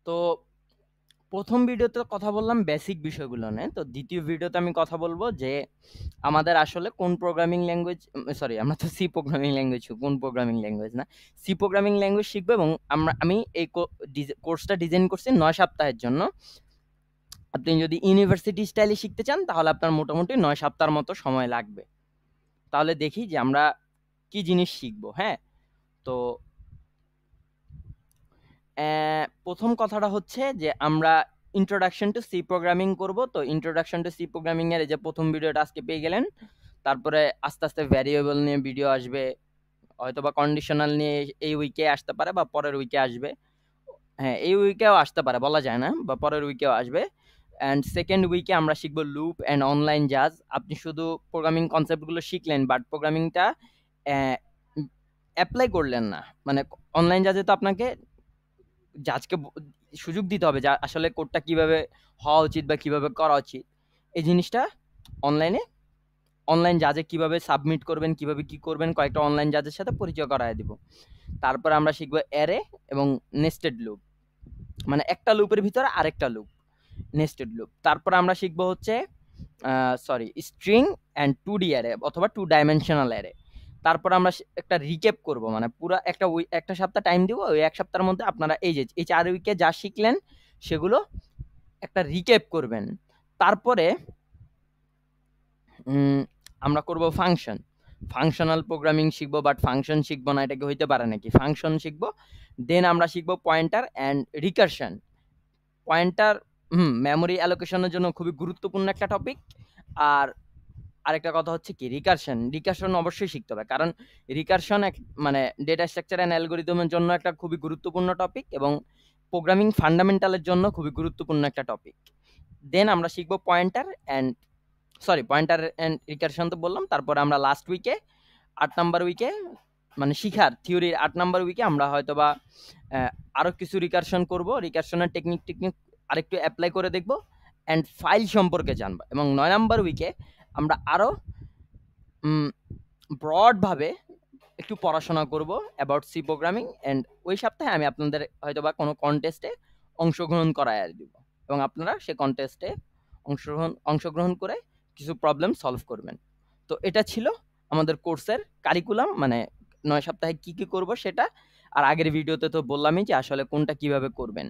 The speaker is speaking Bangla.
তো ১ম ভিডিওতে কথা বললাম বেসিক বিষয়গুলো নিয়ে। তো ২য় ভিডিওতে আমি কথা বলব যে আমাদের আসলে কোন প্রোগ্রামিং ল্যাঙ্গুয়েজ আমরা তো সি প্রোগ্রামিং ল্যাঙ্গুয়েজ কোন প্রোগ্রামিং ল্যাঙ্গুয়েজ না। সি প্রোগ্রামিং ল্যাঙ্গুয়েজ শিখবো এবং আমি এই কোর্সটা ডিজাইন করছি ৯ সপ্তাহের জন্য। আপনি যদি ইউনিভার্সিটি স্টাইলে শিখতে চান তাহলে আপনার মোটামুটি ৯ সপ্তাহের মতো সময় লাগবে। তাহলে দেখি যে আমরা কি জিনিস শিখবো, হ্যাঁ? তো ১ম কথাটা হচ্ছে যে আমরা ইন্ট্রোডাকশন টু সি প্রোগ্রামিং করব। তো ইন্ট্রোডাকশন টু সি প্রোগ্রামিং এর এই যে ১ম ভিডিওটা আজকে পেয়ে গেলেন। তারপরে আস্তে, আস্তে ভ্যারিয়েবল নিয়ে ভিডিও আসবে। হয়তোবা কন্ডিশনাল নিয়ে এই উইকে আসতে পারে বা পরের উইকে আসবে। হ্যাঁ, এই উইকেও আসতে পারে, বলা যায় না, বা পরের উইকেও আসবে। অ্যান্ড 2nd উইকে আমরা শিখব লুপ অ্যান্ড অনলাইন জাজ। আপনি শুধু প্রোগ্রামিং কনসেপ্ট গুলো শিখলেন বাট প্রোগ্রামিংটা অ্যা এপ্লাই করলেন না। মানে অনলাইন জাজে তো আপনাকে জাজকে সুযোগ দিতে হবে যে আসলে কোডটা কিভাবে হওয়া উচিত বা কিভাবে করা উচিত। এই জিনিসটা অনলাইনে অনলাইন জাজে কিভাবে সাবমিট করবেন, কিভাবে কি করবেন কয়েকটা অনলাইন জাজের সাথে পরিচয় করায় দিব। তারপর আমরা শিখব অ্যারে এবং নেস্টেড লুপ। মানে একটা লুপের ভিতরে আরেকটা লুপ, নেস্টেড লুপ। তারপর আমরা শিখব হচ্ছে স্ট্রিং অ্যান্ড 2D অ্যারে অথবা 2 ডাইমেনশনাল অ্যারে। তারপর আমরা একটা রিক্যাপ করব, মানে পুরা একটা সপ্তাহ টাইম দিব। ওই এক সপ্তাহের মধ্যে আপনারা এই 4 উইকে যা শিখলেন সেগুলো একটা রিক্যাপ করবেন। তারপরে আমরা করব ফাংশন। ফাংশনাল প্রোগ্রামিং শিখব বাট ফাংশন শিখব না, এটা কি হইতে পারে নাকি? ফাংশন শিখব। দেন আমরা শিখব pointer and recursion. Pointer memory অ্যালোকেশনের জন্য খুবই গুরুত্বপূর্ণ একটা টপিক। আর আরেকটা কথা হচ্ছে কি রিকারশন। রিকারশন অবশ্যই শিখতে হবে। কারণ রিকারশন মানে ডেটা স্ট্রাকচার অ্যান্ড অ্যালগরিদমের জন্য একটা খুবই গুরুত্বপূর্ণ টপিক এবং প্রোগ্রামিং ফান্ডামেন্টালের জন্য খুবই গুরুত্বপূর্ণ একটা টপিক। দেন আমরা শিখব পয়েন্টার অ্যান্ড রিকারশন তো বললাম। তারপরে আমরা লাস্ট উইকে ৮ নাম্বার উইকে মানে শিখার থিওরির ৮ নাম্বার উইকে আমরা হয়তোবা আরো কিছু রিকারশন করব। রিকারশনের টেকনিক আরেকটু এপ্লাই করে দেখব অ্যান্ড ফাইল সম্পর্কে জানবো। এবং ৯ নাম্বার উইকে আমরা আরো ব্রড ভাবে একটু পড়াশোনা করব অ্যাবাউট সি প্রোগ্রামিং। অ্যান্ড ওই সপ্তাহে আমি আপনাদের হয়তোবা কোনো কন্টেস্টে অংশগ্রহণ করায় দিব এবং আপনারা সে কন্টেস্টে অংশগ্রহণ করে কিছু প্রবলেম সলভ করবেন। তো এটা ছিল আমাদের কোর্সের কারিকুলাম, মানে ৯ সপ্তাহে কি, কি করব সেটা। আর আগের ভিডিওতে তো বললামই যে আসলে কোনটা কিভাবে করবেন।